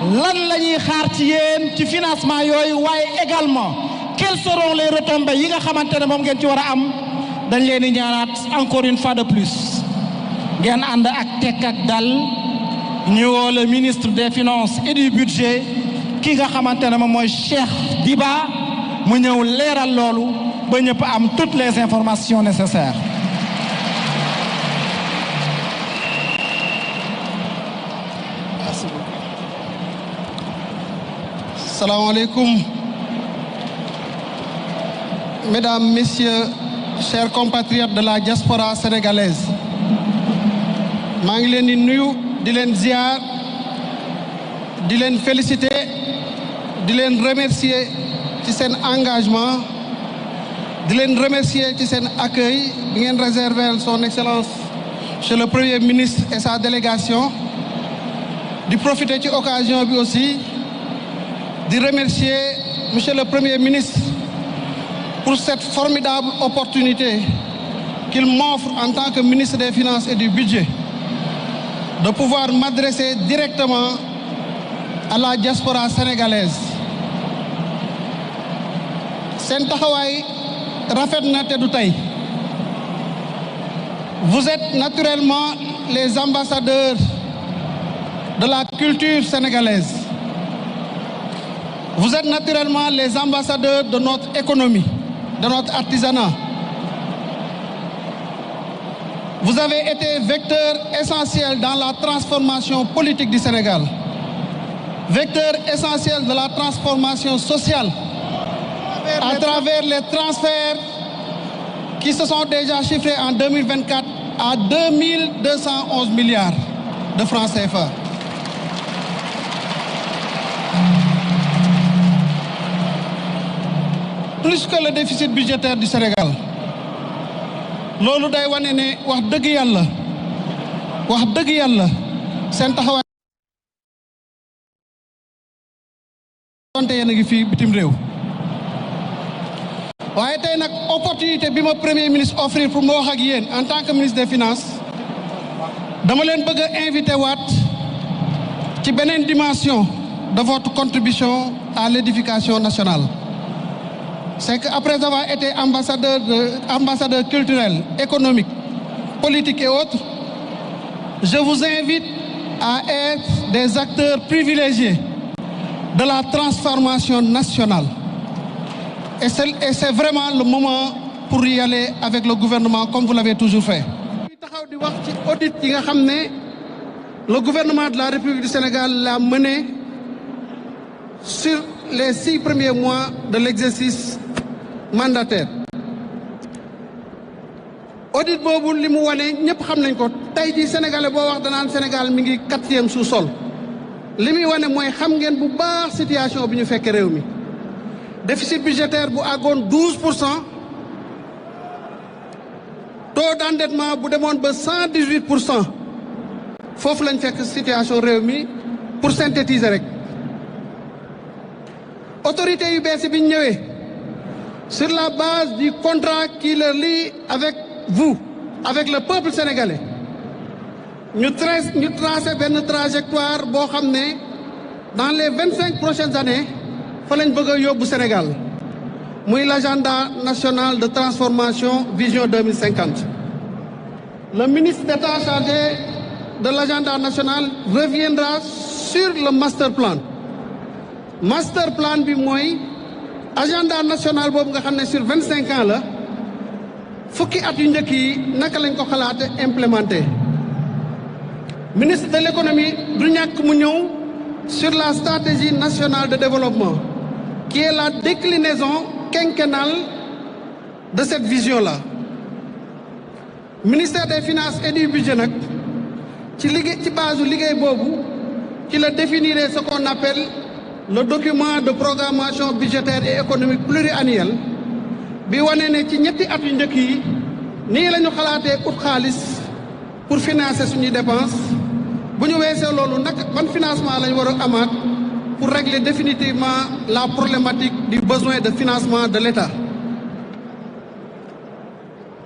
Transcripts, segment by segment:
lan la ñuy xaar ci yéen ci financement yooyu waaye également quelles seront les retombées yi nga xamante ne moom ngeen ci war a am dañ leen di ñaanaat encore une fois de plus ngeen ànd ak tekk ak dal ñu woo le ministre des finances et du budget ki nga xamante ne moom mooy Cheikh Diba mu ñëw leeral loolu ba ñëpp am toutes les informations nécessaires. Merci beaucoup. Salam alaikum. Mesdames, Messieurs, chers compatriotes de la diaspora sénégalaise, maa ngi leen di nuyu di leen ziar di leen féliciter di leen remercier ci seen engagement di leen remercier ci seen accueil bi ngeen réserver son excellence monsieur le premier ministre et sa délégation di profiter ci occasion bi aussi di remercier monsieur le premier ministre pour cette formidable opportunité qu'il m'offre en tant que ministre des Finances et du Budget de pouvoir m'adresser directement à la diaspora sénégalaise. Seen taxawaay rafet na te du tey. Vous êtes naturellement les ambassadeurs de la culture sénégalaise. Vous êtes naturellement les ambassadeurs de notre économie, de notre artisanat. Vous avez été vecteur essentiel dans la transformation politique du Sénégal, vecteur essentiel de la transformation sociale à travers les transferts qui se sont déjà chiffrés en 2024 à 2211 milliards de francs CFA. Plus que le déficit budgétaire du Sénégal. Loolu day wane ne wax dëgg yàlla seen taxawaay donte yéen a ngi fii bitim réew waaye tey nag opportunité bi ma premier ministre offrir pour ma wax ak yéen en tant que ministre des finances dama leen bëgg a invité waat ci beneen dimension de votre contribution à l'édification nationale. C'est qu'après avoir été ambassadeur culturel, économique, politique et autres, je vous invite à être des acteurs privilégiés de la transformation nationale. Et c'est vraiment le moment pour y aller avec le gouvernement comme vous l'avez toujours fait. taxaw di wax ci audit yi nga xam ne le gouvernement de la République du Sénégal l'a mené sur les 6 premiers mois de l'exercice mandataire. Audit boobu li mu wane ñëpp xam nañ ko tey jii sénégalais boo wax danaan Sénégal mi ngi 4e sous-sol li muy wane mooy xam ngeen bu baax situation bi ñu fekk réew mi déficit budgétaire bu àggoon 12%, taux d'endettement bu demoon ba 118%. foofu lañ fekk situation réew mi pour synthétiser rek autorités yu bees bi ñu ñëwee sur la base du contrat qui leur lie avec vous, avec le peuple sénégalais, ñu tracé benn trajectoire boo xam ne dans les 25 prochaines années fa lañ bëgg a yóbbu Sénégal muy l'agenda national de transformation vision 2050. Le ministre d'État chargé de l'agenda national reviendra sur le master plan. Master plan bi mooy agenda national boobu nga xam ne sur 25 ans la fukki at yu njëkk yi naka lañ ko xalaate implémenté. Ministre de l'économie du ñàkk mu ñëw sur la stratégie nationale de développement qui est la déclinaison quinquennale de cette vision-là. Ministère des Finances et du Budget nag ci base liggéey boobu ci la définirait ce qu'on appelle le document de programmation budgétaire et économique pluriannuel bi wane ne ci ñetti at yu njëkk yi nii la ñu xalaatee ut xaalis pour financer suñuy dépenses bu ñu weesee loolu nag ban financement la ñu war a amaat pour régler définitivement la problématique du besoin de financement de l'État.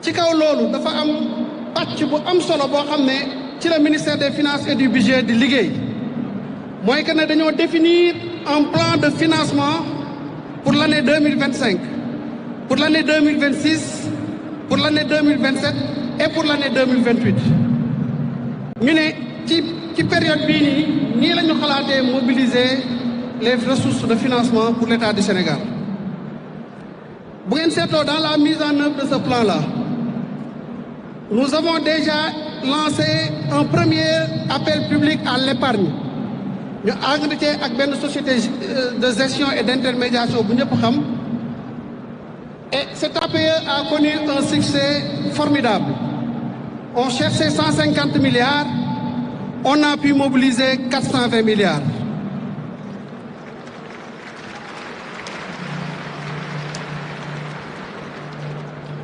ci kaw loolu dafa am pàcc bu am solo boo xam ne ci la ministère des Finances et du Budget di liggéey mooy que ne dañoo définir un plan de financement pour l'année 2025, pour l'année 2026, pour l'année 2027 et pour l'année 2028 ñu ne ci période bii nii la ñu xalaatee mobiliser les ressources de financement pour l'État du Sénégal. Bu ngeen seetloo dans la mise en œuvre de ce plan-là, nous avons déjà lancé un premier appel public à l'épargne. Ñu ànd ci ak benn société de gestion et d'intermédiation bu ñëpp xam, et cet APE a connu un succès formidable. On cherchait 150 milliards, on a pu mobiliser 420 milliards.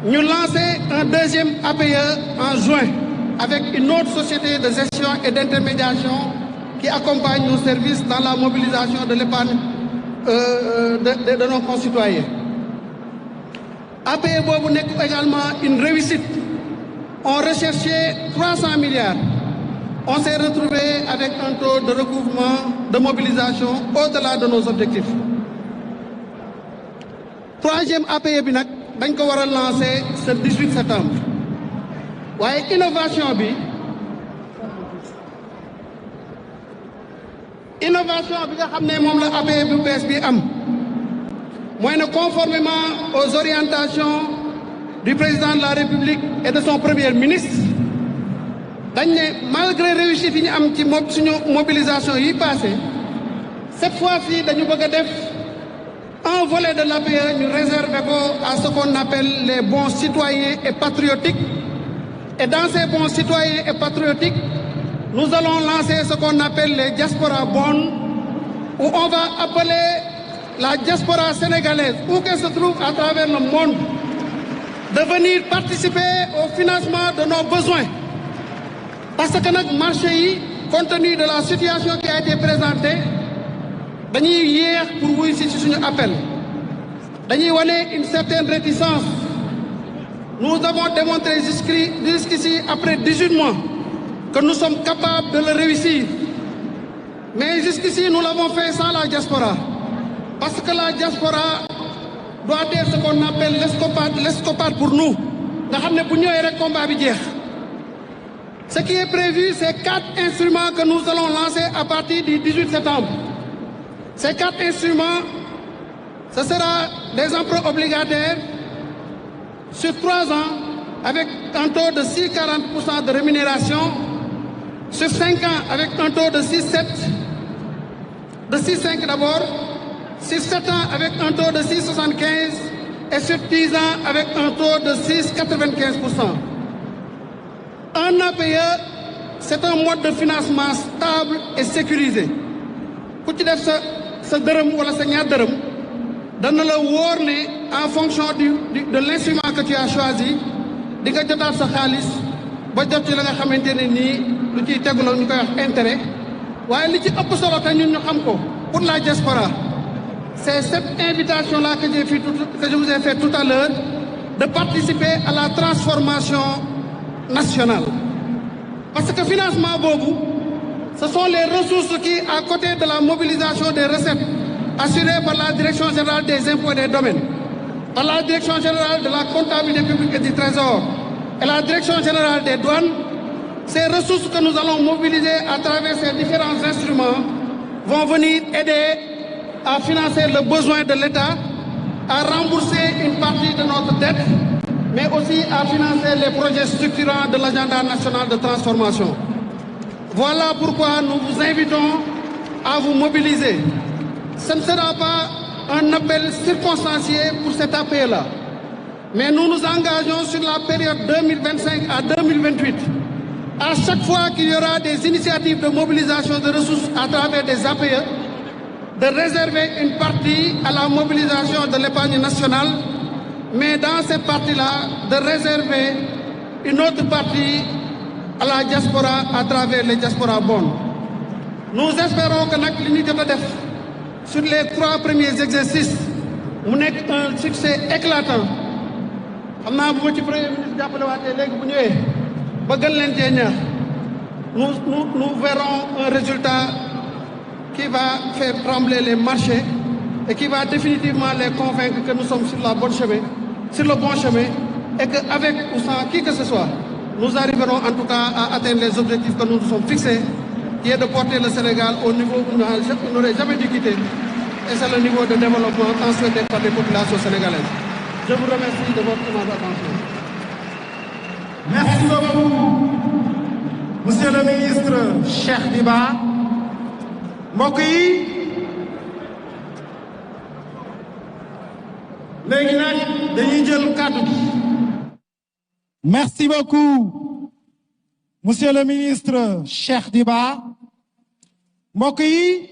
Nous lançons un deuxième APE en juin avec une autre société de gestion et d'intermédiation qui accompagne nos services dans la mobilisation de l'épargne de nos concitoyens. APE boobu nekk également une réussite. On recherchait 300 milliards. On s'est retrouvé avec un taux de recouvrement de mobilisation au-delà de nos objectifs. Troisième APE bi nag dañ ko war a lancer ce 18 septembre waaye innovation bi nga xam ne moom la APE bu bees bi am mooy ne conformément aux orientations du président de la République et de son premier ministre dañ ne malgré réussite yi ñu am ci suñu mobilisation yi passé cette fois-ci dañu bëgg a def un volet de l'APE ñu réservé ko à ce qu'on appelle les bons citoyens et patriotiques. Et dans ces bons citoyens et patriotiques, nous allons lancer ce qu'on appelle les diaspora bonds, où on va appeler la diaspora sénégalaise, où qu'elle se trouve à travers le monde, de venir participer au financement de nos besoins. Parce que notre marché yi, compte tenu de la situation qui a été présentée, dañuy yéex pour wuy si suñu appel dañuy wane une certaine réticence. Nous avons démontré jusqu'ici après 18 mois que nous sommes capables de le réussir, mais jusqu'ici nous l'avons fait sans la diaspora, parce que la diaspora doit être ce qu'on appelle l'escopade pour nous nga xam ne bu ñëwee rek combat bi jeex. Ce qui est prévu, c'est 4 instruments que nous allons lancer à partir du 18 septembre. Ces 4 instruments, ce sera des emprunts obligataires sur 3 ans avec un taux de 6,40% de rémunération, sur 5 ans avec un taux de 6,5 d'abord, sur 7 ans avec un taux de 6,75 et sur 10 ans avec un taux de 6,95%. Un APE, c'est un mode de financement stable et sécurisé. Ku ci def sa dërëm wala sa ñaar dërëm dana la wóor ne en fonction de l'instrument que tu as choisi di nga jotaat sa xaalis ba jot ci la nga xamante ne nii lu ciy tegu la ñu koy wax intérêt. waaye li ci ëpp solo te ñun ñu xam ko pour la diaspora, c'est cette invitation-là que je vous ai fait tout à l'heure, de participer à la transformation nationale. Parce que financement boobu, ce sont les ressources qui, à côté de la mobilisation des recettes assurées par la Direction générale des impôts et des domaines, par la Direction générale de la comptabilité publique et du Trésor et la Direction générale des douanes, ces ressources que nous allons mobiliser à travers ces différents instruments vont venir aider à financer le besoin de l'État, à rembourser une partie de notre dette, mais aussi à financer les projets structurants de l'agenda national de transformation. Voilà pourquoi nous vous invitons à vous mobiliser. Ce ne sera pas un appel circonstancié pour cet APE-là, mais nous nous engageons sur la période 2025 à 2028. À chaque fois qu'il y aura des initiatives de mobilisation de ressources à travers des APE, de réserver une partie à la mobilisation de l'épargne nationale, mais dans cette partie-là, de réserver une autre partie à la diaspora à travers les diaspora bonds. Nous espérons que nag li ñu jot a def sur les 3 premiers exercices mu nekk un succès éclatant. xam naa bu ma ci premier ministre jàppale waatee léegi bu ñëwee ba gën leen cee ñaax nous verrons un résultat qui va faire trembler les marchés et qui va définitivement les convaincre que nous sommes sur le bon chemin et qu'avec ou sans qui que ce soit, nous arriverons en tout cas à atteindre les objectifs que nous nous sommes fixés, qui est de porter le Sénégal au niveau où nous n'aurait jamais dû quitter. Et c'est le niveau de développement tant souhaité par les populations sénégalaises. Je vous remercie de votre attention. Merci beaucoup, Monsieur le ministre Cheikh Diba. mbokk yi léegi nag dañuy jël kàddu gi. Merci beaucoup, Monsieur le ministre Cheikh Diba. mbokk yi